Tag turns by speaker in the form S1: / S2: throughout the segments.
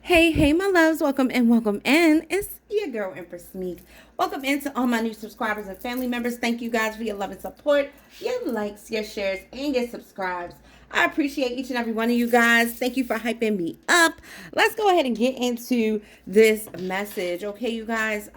S1: Hey, my loves, welcome and welcome in. It's your girl, Empress MEEK. Welcome in to all my new subscribers and family members. Thank you guys for your love and support, your likes, your shares, and your subscribes. I appreciate each and every one of you guys. Thank you for hyping me up. Let's go ahead and get into this message, okay, you guys?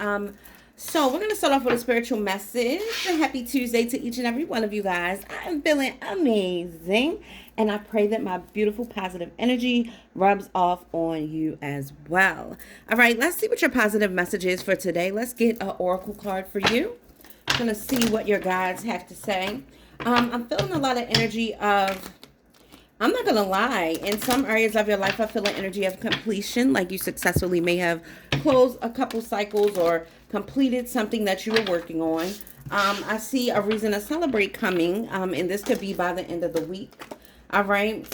S1: So we're going to start off with a spiritual message. A happy Tuesday to each and every one of you guys. I'm feeling amazing. And I pray that my beautiful positive energy rubs off on you as well. All right, let's see what your positive message is for today. Let's get an oracle card for you. I'm going to see what your guides have to say. I'm feeling a lot of energy of, I'm not going to lie, in some areas of your life, I feel an energy of completion, like you successfully may have closed a couple cycles or completed something that you were working on. I see a reason to celebrate coming, and this could be by the end of the week. All right.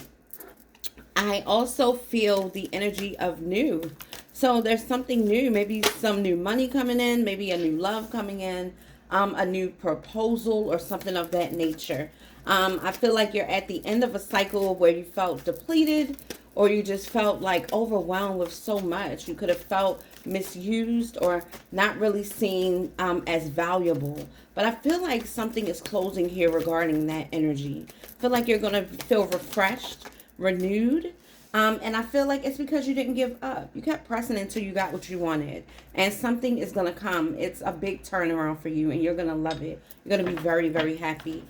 S1: I also feel the energy of new. So there's something new, maybe some new money coming in, maybe a new love coming in, a new proposal or something of that nature. I feel like you're at the end of a cycle where you felt depleted or you just felt like overwhelmed with so much. You could have felt misused or not really seen as valuable. But I feel like something is closing here regarding that energy. I feel like you're going to feel refreshed, renewed. And I feel like it's because you didn't give up. You kept pressing until you got what you wanted. And something is going to come. It's a big turnaround for you and you're going to love it. You're going to be very, very happy.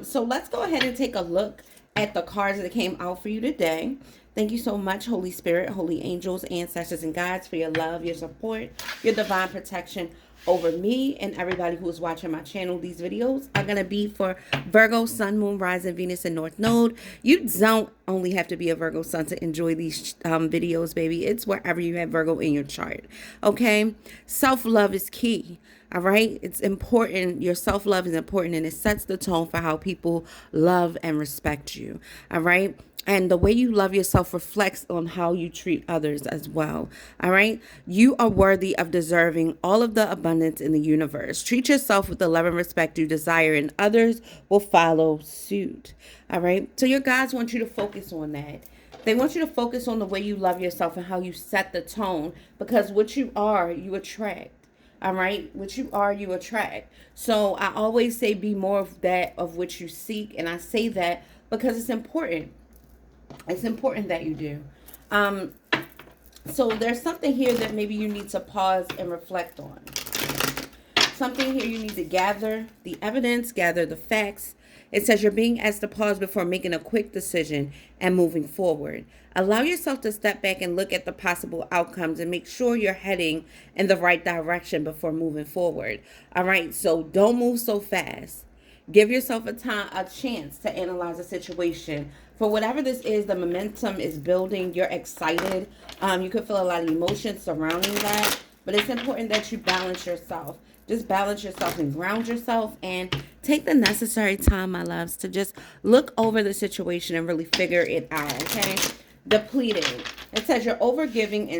S1: So let's go ahead and take a look at the cards that came out for you today. Thank you so much, Holy Spirit, holy angels, ancestors, and guides, for your love, your support, your divine protection over me and everybody who is watching my channel. These videos are going to be for Virgo, Sun, Moon, Rising, Venus, and North Node. You don't only have to be a Virgo Sun to enjoy these videos, baby. It's wherever you have Virgo in your chart, okay? Self-love is key. All right. It's important. Your self-love is important and it sets the tone for how people love and respect you. All right. And the way you love yourself reflects on how you treat others as well. All right. You are worthy of deserving all of the abundance in the universe. Treat yourself with the love and respect you desire, and others will follow suit. All right. So your guides want you to focus on that. They want you to focus on the way you love yourself and how you set the tone, because what you are, you attract. All right. What you are, you attract. So I always say be more of that of which you seek. And I say that because it's important. It's important that you do. So there's something here that maybe you need to pause and reflect on. Something here you need to gather the evidence, gather the facts. It says you're being asked to pause before making a quick decision and moving forward. Allow yourself to step back and look at the possible outcomes and make sure you're heading in the right direction before moving forward. All right, so don't move so fast. Give yourself a chance to analyze the situation. For whatever this is, the momentum is building. You're excited. You could feel a lot of emotion surrounding that. But it's important that you balance yourself. Just balance yourself and ground yourself. And take the necessary time, my loves, to just look over the situation and really figure it out, okay? Depleted. It says you're overgiving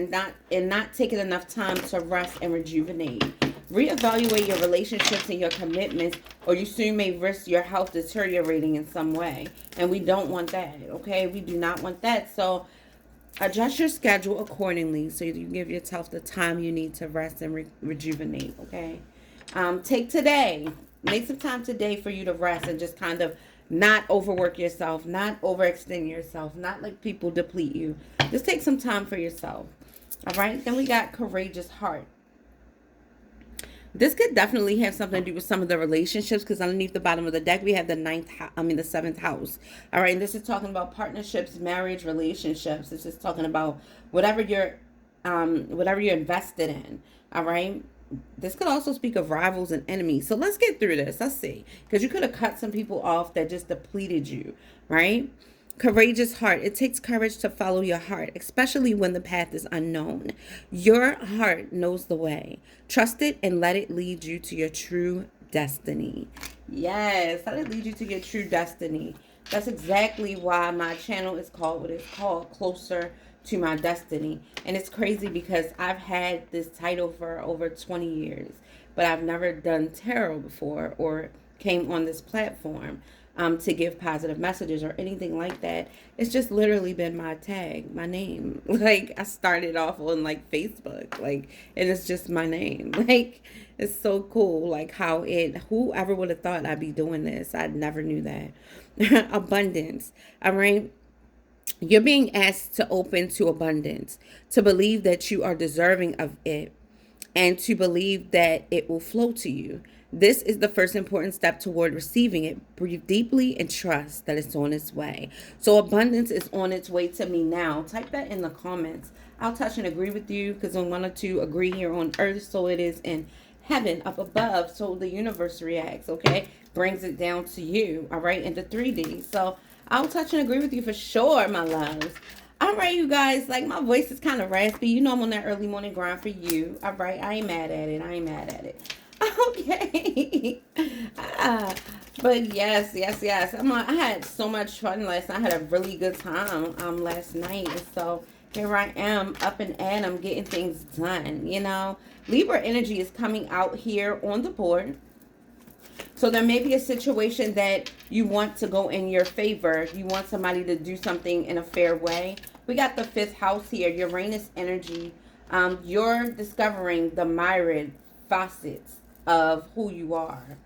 S1: and not taking enough time to rest and rejuvenate. Reevaluate your relationships and your commitments, or you soon may risk your health deteriorating in some way. And we don't want that, okay? We do not want that. So adjust your schedule accordingly so you give yourself the time you need to rest and rejuvenate, okay? Take today. Make some time today for you to rest and just kind of not overwork yourself, not overextend yourself, not let people deplete you. Just take some time for yourself, all right? Then we got courageous heart. This could definitely have something to do with some of the relationships, because underneath the bottom of the deck we have the seventh house. All right, and this is talking about partnerships, marriage, relationships. This is talking about whatever you're invested in. All right. This could also speak of rivals and enemies. So let's get through this. Let's see, because you could have cut some people off that just depleted you, right? Courageous heart. It takes courage to follow your heart, especially when the path is unknown. Your heart knows the way. Trust it and let it lead you to your true destiny. Yes, let it lead you to your true destiny. That's exactly why my channel is called what it's called, Closer to My Destiny. And it's crazy because I've had this title for over 20 years, but I've never done tarot before or came on this platform. to give positive messages or anything like that. It's just literally been my tag, my name. Like, I started off on like Facebook, like, and it's just my name. Like, it's so cool. Like, how whoever would have thought I'd be doing this? I never knew that. Abundance. All right. You're being asked to open to abundance, to believe that you are deserving of it, and to believe that it will flow to you. This is the first important step toward receiving it. Breathe deeply and trust that it's on its way. So abundance is on its way to me now. Type that in the comments. I'll touch and agree with you, because I wanted to agree here on earth, so it is in heaven up above. So the universe reacts, okay? Brings it down to you, all right, into 3D. So I'll touch and agree with you for sure, my loves. All right, you guys, like, my voice is kind of raspy. You know I'm on that early morning grind for you. All right, I ain't mad at it. I ain't mad at it. Okay. But yes. I had so much fun last night. I had a really good time last night. So here I am up and at 'em, getting things done, you know. Libra energy is coming out here on the board. So there may be a situation that you want to go in your favor. You want somebody to do something in a fair way. We got the 5th house here, Uranus energy. You're discovering the myriad facets of who you are.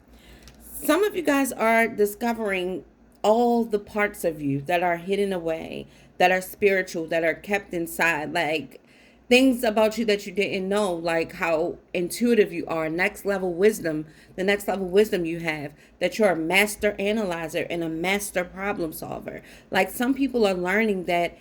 S1: Some of you guys are discovering all the parts of you that are hidden away, that are spiritual, that are kept inside. Like, things about you that you didn't know, like how intuitive you are, next level wisdom, the next level wisdom you have, that you're a master analyzer and a master problem solver. Like, some people are learning that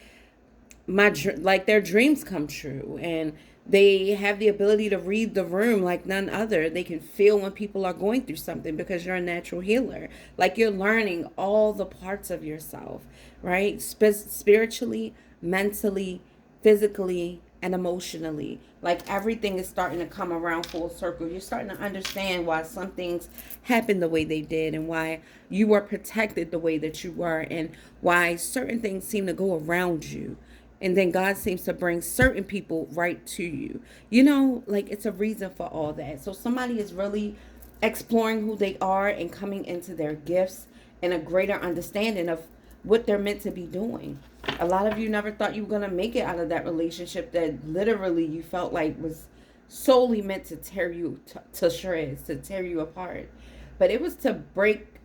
S1: their dreams come true, and they have the ability to read the room like none other. They can feel when people are going through something, because you're a natural healer. Like, you're learning all the parts of yourself, right? Spiritually, mentally, physically, and emotionally. Like, everything is starting to come around full circle. You're starting to understand why some things happened the way they did, and why you were protected the way that you were, and why certain things seem to go around you. And then God seems to bring certain people right to you. You know, like, it's a reason for all that. So somebody is really exploring who they are and coming into their gifts and a greater understanding of what they're meant to be doing. A lot of you never thought you were going to make it out of that relationship that literally you felt like was solely meant to tear you to shreds, to tear you apart. But it was to break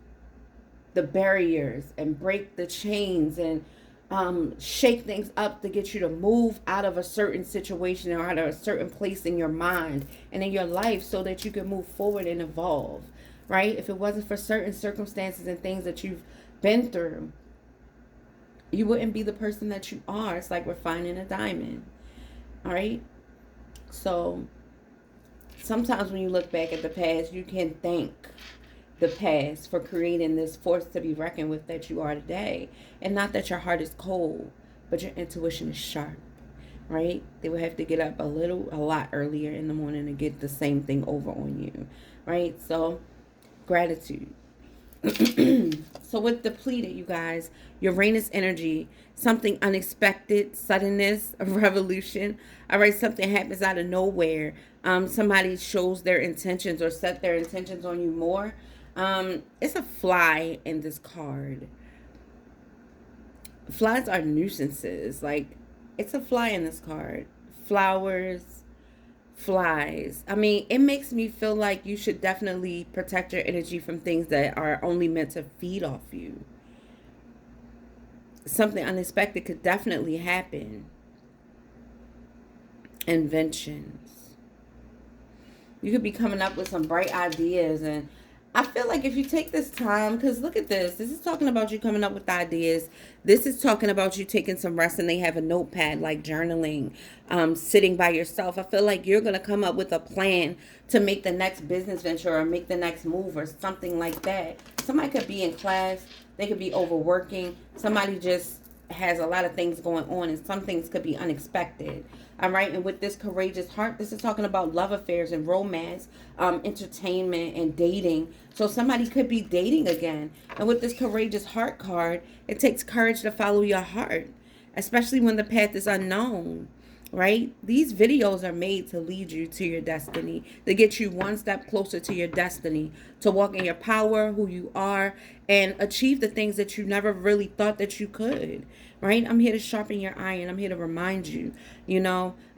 S1: the barriers and break the chains and shake things up to get you to move out of a certain situation or out of a certain place in your mind and in your life, so that you can move forward and evolve, right? If it wasn't for certain circumstances and things that you've been through, you wouldn't be the person that you are. It's like refining a diamond, all right? So sometimes when you look back at the past, you can thank the past for creating this force to be reckoned with that you are today. And not that your heart is cold, but your intuition is sharp, right? They would have to get up a lot earlier in the morning to get the same thing over on you, right? So gratitude. So with depleted, you guys, Uranus energy, something unexpected, suddenness, a revolution. All right, something happens out of nowhere. Somebody shows their intentions or set their intentions on you more. It's a fly in this card. Flies are nuisances. Like, it's a fly in this card. Flowers, flies. I mean, it makes me feel like you should definitely protect your energy from things that are only meant to feed off you. Something unexpected could definitely happen. Inventions. You could be coming up with some bright ideas, and I feel like if you take this time, because look at this. This is talking about you coming up with ideas. This is talking about you taking some rest, and they have a notepad, like journaling, sitting by yourself. I feel like you're going to come up with a plan to make the next business venture or make the next move or something like that. Somebody could be in class. They could be overworking. Somebody just has a lot of things going on, and some things could be unexpected. All right, and with this courageous heart, this is talking about love affairs and romance, entertainment and dating. So somebody could be dating again. And with this courageous heart card, it takes courage to follow your heart, especially when the path is unknown. right? These videos are made to lead you to your destiny, to get you one step closer to your destiny, to walk in your power, who you are, and achieve the things that you never really thought that you could, right? I'm here to sharpen your iron. I'm here to remind you,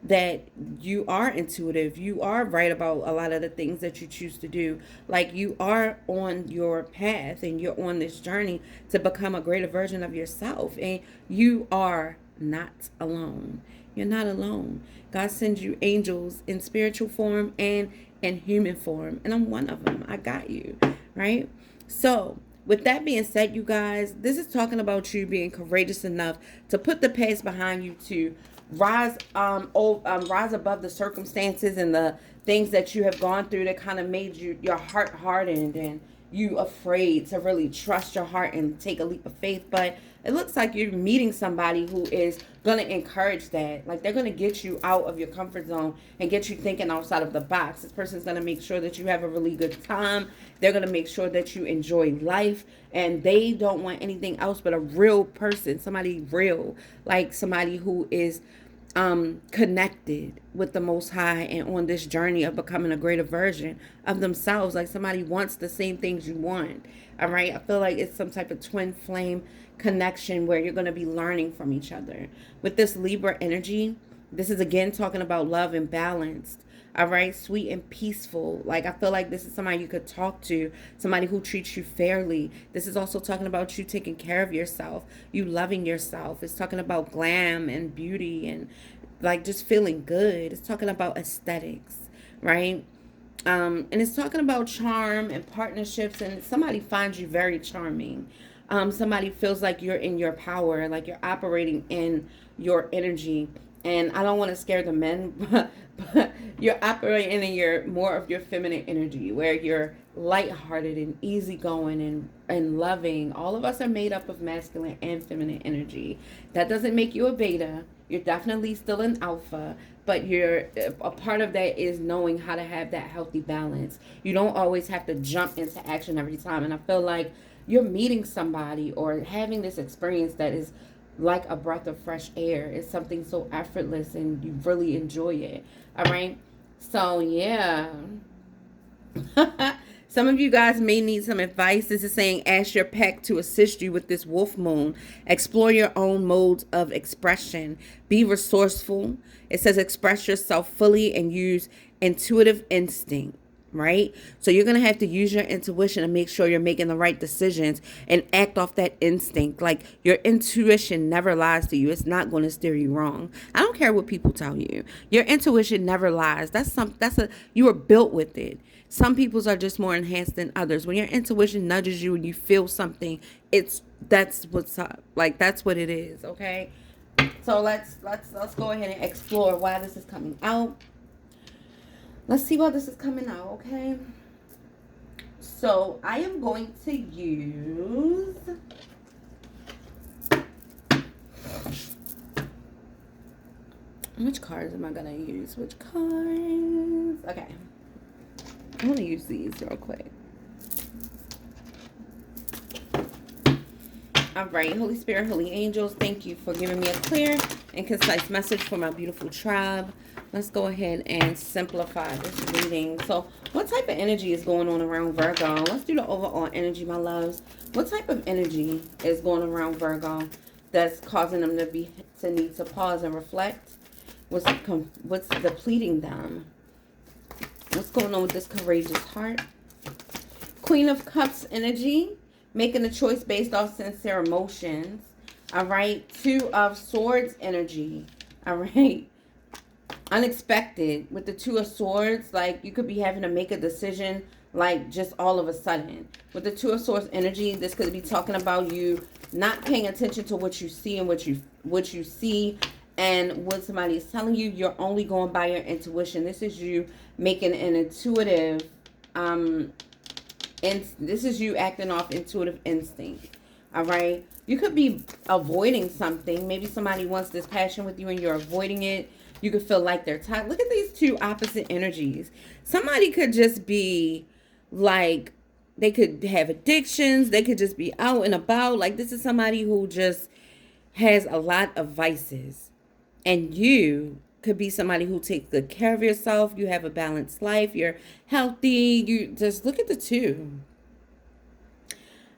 S1: that you are intuitive. You are right about a lot of the things that you choose to do. Like, you are on your path and you're on this journey to become a greater version of yourself. And you are not alone. You're not alone. God sends you angels in spiritual form and in human form. And I'm one of them. I got you, right? So, with that being said, you guys, this is talking about you being courageous enough to put the past behind you, to rise above the circumstances and the things that you have gone through that kind of made your heart hardened and you afraid to really trust your heart and take a leap of faith. But it looks like you're meeting somebody who is going to encourage that. Like, they're going to get you out of your comfort zone and get you thinking outside of the box. This person's going to make sure that you have a really good time. They're going to make sure that you enjoy life. And they don't want anything else but a real person, somebody real, like somebody who is connected with the Most High and on this journey of becoming a greater version of themselves. Like, somebody wants the same things you want. All right. I feel like it's some type of twin flame connection where you're going to be learning from each other. With this Libra energy, this is again talking about love and balanced. All right, sweet and peaceful. Like, I feel like this is somebody you could talk to, somebody who treats you fairly. This is also talking about you taking care of yourself, you loving yourself. It's talking about glam and beauty and like just feeling good. It's talking about aesthetics, right? And it's talking about charm and partnerships, and somebody finds you very charming. Somebody feels like you're in your power, like you're operating in your energy. And I don't want to scare the men, but you're operating in your more of your feminine energy, where you're lighthearted and easygoing and loving. All of us are made up of masculine and feminine energy. That doesn't make you a beta. You're definitely still an alpha, but you're a part of that is knowing how to have that healthy balance. You don't always have to jump into action every time. And I feel like you're meeting somebody or having this experience that is like a breath of fresh air. It's something so effortless and you really enjoy it. All right. So, yeah. Some of you guys may need some advice. This is saying ask your pack to assist you with this wolf moon. Explore your own modes of expression. Be resourceful. It says express yourself fully and use intuitive instinct. Right? So you're going to have to use your intuition and make sure you're making the right decisions and act off that instinct. Like, your intuition never lies to you. It's not going to steer you wrong. I don't care what people tell you. Your intuition never lies. You were built with it. Some people's are just more enhanced than others. When your intuition nudges you and you feel something, that's what's up. Like, that's what it is. Okay. So let's go ahead and explore why this is coming out. Let's see why this is coming out, okay? So, I am going to use which cards am I going to use? Which cards? Okay. I'm going to use these real quick. All right, Holy Spirit, Holy Angels, thank you for giving me a clear and concise message for my beautiful tribe. Let's go ahead and simplify this reading. So, what type of energy is going on around Virgo? Let's do the overall energy, my loves. What type of energy is going around Virgo that's causing them to need to pause and reflect? What's depleting them? What's going on with this courageous heart? Queen of Cups energy, making a choice based off sincere emotions. All right. Two of Swords energy. All right. Unexpected with the Two of Swords. Like, you could be having to make a decision, like, just all of a sudden. With the Two of Swords energy, this could be talking about you not paying attention to what you see and what you see and what somebody is telling you. You're only going by your intuition. This is you making an intuitive and this is you acting off intuitive instinct. All right. You could be avoiding something. Maybe somebody wants this passion with you and you're avoiding it. You could feel like they're tired. Look at these two opposite energies. Somebody could just be like, they could have addictions. They could just be out and about. Like, this is somebody who just has a lot of vices. And you could be somebody who takes good care of yourself. You have a balanced life. You're healthy. You just look at the two.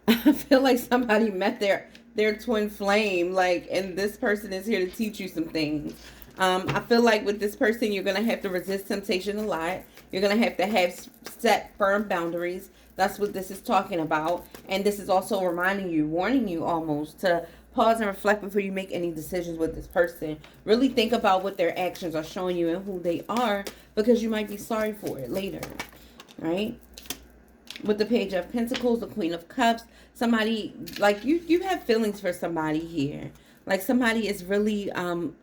S1: I feel like somebody met their twin flame, like, and this person is here to teach you some things. I feel like with this person, you're gonna have to resist temptation a lot. You're gonna have to have set firm boundaries. That's what this is talking about, and this is also reminding you, warning you almost to pause and reflect before you make any decisions with this person. Really think about what their actions are showing you and who they are, because you might be sorry for it later, right? With the Page of Pentacles, the Queen of Cups, somebody, like, you have feelings for somebody here. Like, somebody is really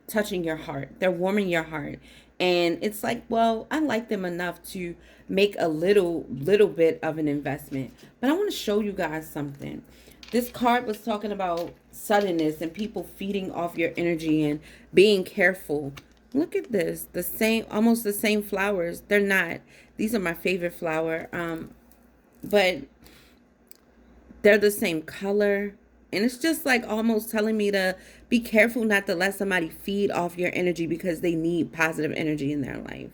S1: touching your heart. They're warming your heart. And it's like, well, I like them enough to make a little bit of an investment. But I want to show you guys something. This card was talking about suddenness and people feeding off your energy and being careful. Look at this. The same, almost the same flowers. They're not. These are my favorite flower. But they're the same color. And it's just like almost telling me to be careful not to let somebody feed off your energy because they need positive energy in their life.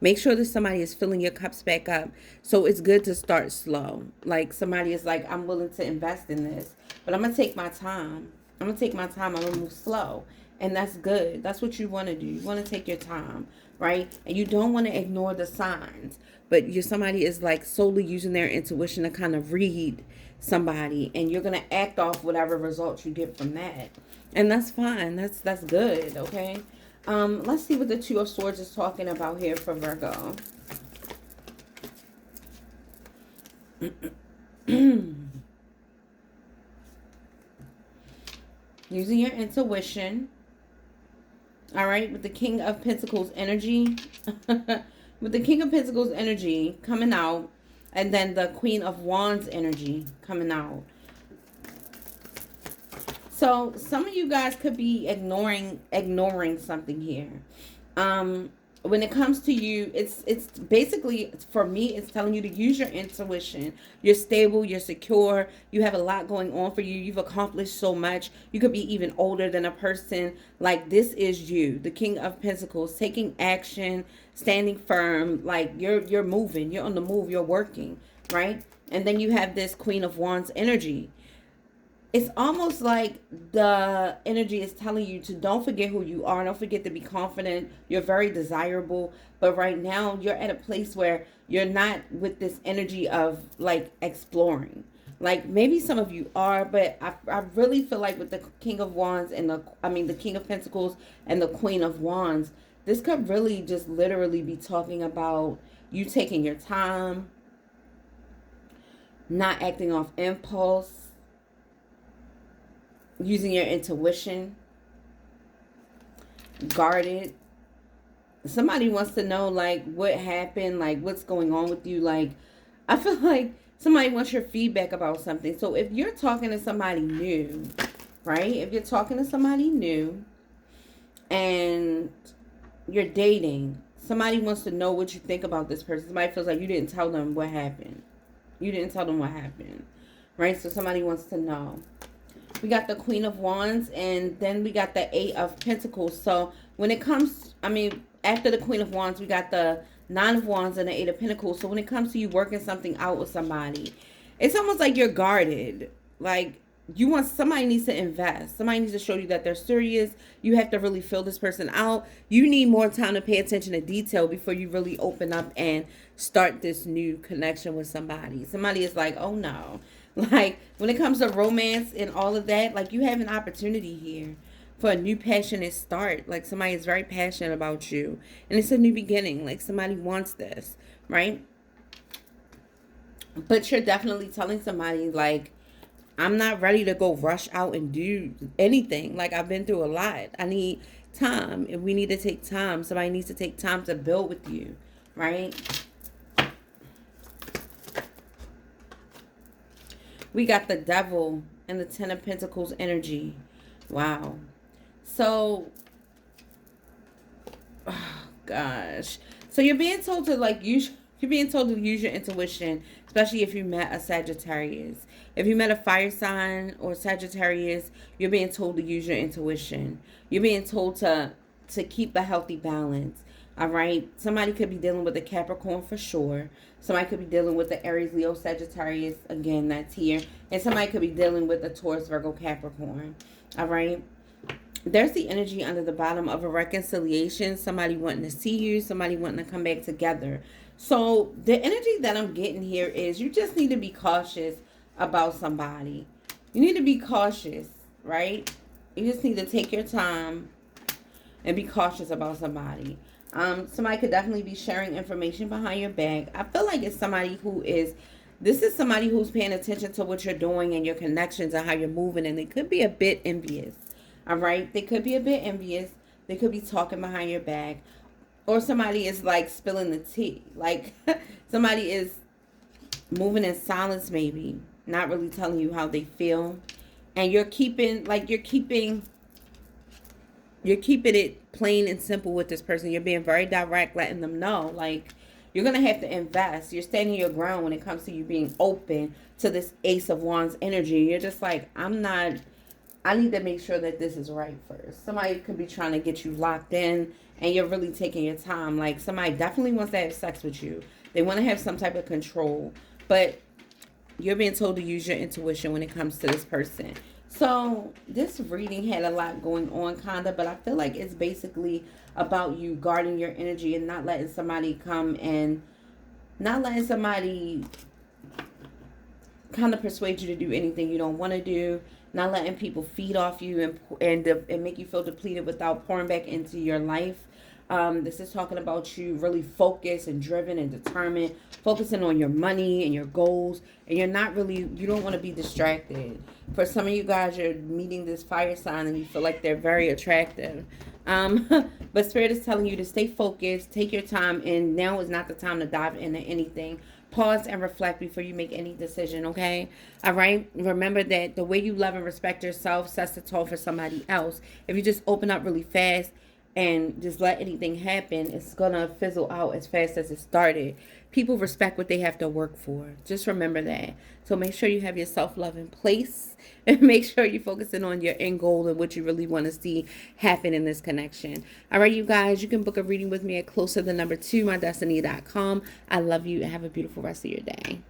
S1: Make sure that somebody is filling your cups back up. So it's good to start slow. Like, somebody is like, I'm willing to invest in this, but I'm going to take my time. I'm going to take my time. I'm going to move slow. And that's good. That's what you want to do. You want to take your time, right? And you don't want to ignore the signs. But somebody is like solely using their intuition to kind of read somebody, and you're going to act off whatever results you get from that. And that's fine. That's good, okay? Let's see what the Two of Swords is talking about here for Virgo. Using your intuition. All right, with the King of Pentacles energy. With the King of Pentacles energy coming out, and then the Queen of Wands energy coming out. So some of you guys could be ignoring something here. When it comes to you, it's basically, for me, it's telling you to use your intuition. You're stable, you're secure, you have a lot going on for you, you've accomplished so much. You could be even older than a person. Like, this is you, the King of Pentacles, taking action, standing firm. Like, you're moving, you're on the move, you're working, right? And then you have this Queen of Wands energy. It's almost like the energy is telling you to don't forget who you are. Don't forget to be confident. You're very desirable. But right now, you're at a place where you're not with this energy of, like, exploring. Like, maybe some of you are, but I really feel like with the King of Wands and the King of Pentacles and the Queen of Wands, this could really just literally be talking about you taking your time, not acting off impulse, using your intuition, guarded. Somebody wants to know, like, what happened, like, what's going on with you. Like, I feel like somebody wants your feedback about something. So if you're talking to somebody new, right? If you're talking to somebody new and you're dating, somebody wants to know what you think about this person. Somebody feels like you didn't tell them what happened. You didn't tell them what happened, right? So somebody wants to know. We got the Queen of Wands, and then we got the Eight of Pentacles. So when it comes, after the Queen of Wands, we got the Nine of Wands and the Eight of Pentacles. So when it comes to you working something out with somebody, it's almost like you're guarded. Like, somebody needs to invest. Somebody needs to show you that they're serious. You have to really feel this person out. You need more time to pay attention to detail before you really open up and start this new connection with somebody. Somebody is like, oh no. Like, when it comes to romance and all of that, like, you have an opportunity here for a new passionate start. Like, somebody is very passionate about you, and it's a new beginning. Like, somebody wants this, right? But you're definitely telling somebody, like, I'm not ready to go rush out and do anything. Like, I've been through a lot. I need time, and we need to take time. Somebody needs to take time to build with you, right? We got the Devil and the Ten of Pentacles energy. Wow. So, oh gosh. So you're being told to, like, use your intuition, especially if you met a Sagittarius. If you met a fire sign or Sagittarius, you're being told to use your intuition. You're being told to to keep a healthy balance. All right. Somebody could be dealing with a Capricorn for sure. Somebody could be dealing with the Aries, Leo, Sagittarius. Again, that's here. And somebody could be dealing with a Taurus, Virgo, Capricorn. All right. There's the energy under the bottom of a reconciliation. Somebody wanting to see you. Somebody wanting to come back together. So the energy that I'm getting here is you just need to be cautious about somebody. You need to be cautious, right? You just need to take your time and be cautious about somebody. Somebody could definitely be sharing information behind your back. I feel like it's somebody who is, this is somebody who's paying attention to what you're doing and your connections and how you're moving, and they could be a bit envious. All right? They could be a bit envious. They could be talking behind your back. Or somebody is like spilling the tea. Like somebody is moving in silence maybe, not really telling you how they feel. And you're keeping it plain and simple with this person. You're being very direct, letting them know, like, you're going to have to invest. You're standing your ground when it comes to you being open to this Ace of Wands energy. You're just like, I need to make sure that this is right first. Somebody could be trying to get you locked in, and you're really taking your time. Like, somebody definitely wants to have sex with you. They want to have some type of control. But you're being told to use your intuition when it comes to this person. So this reading had a lot going on, kind of, but I feel like it's basically about you guarding your energy and not letting somebody come and not letting somebody kind of persuade you to do anything you don't want to do, not letting people feed off you and make you feel depleted without pouring back into your life. This is talking about you really focused and driven and determined, focusing on your money and your goals, and you don't want to be distracted. For some of you guys, you're meeting this fire sign and you feel like they're very attractive. But Spirit is telling you to stay focused, take your time, and now is not the time to dive into anything. Pause and reflect before you make any decision, okay? All right? Remember that the way you love and respect yourself sets the tone for somebody else. If you just open up really fast and just let anything happen, it's gonna fizzle out as fast as it started. People respect what they have to work for. Just remember that. So make sure you have your self-love in place and make sure you're focusing on your end goal and what you really want to see happen in this connection. All right, you guys, you can book a reading with me at closer2MyDestinys.com. I love you and have a beautiful rest of your day.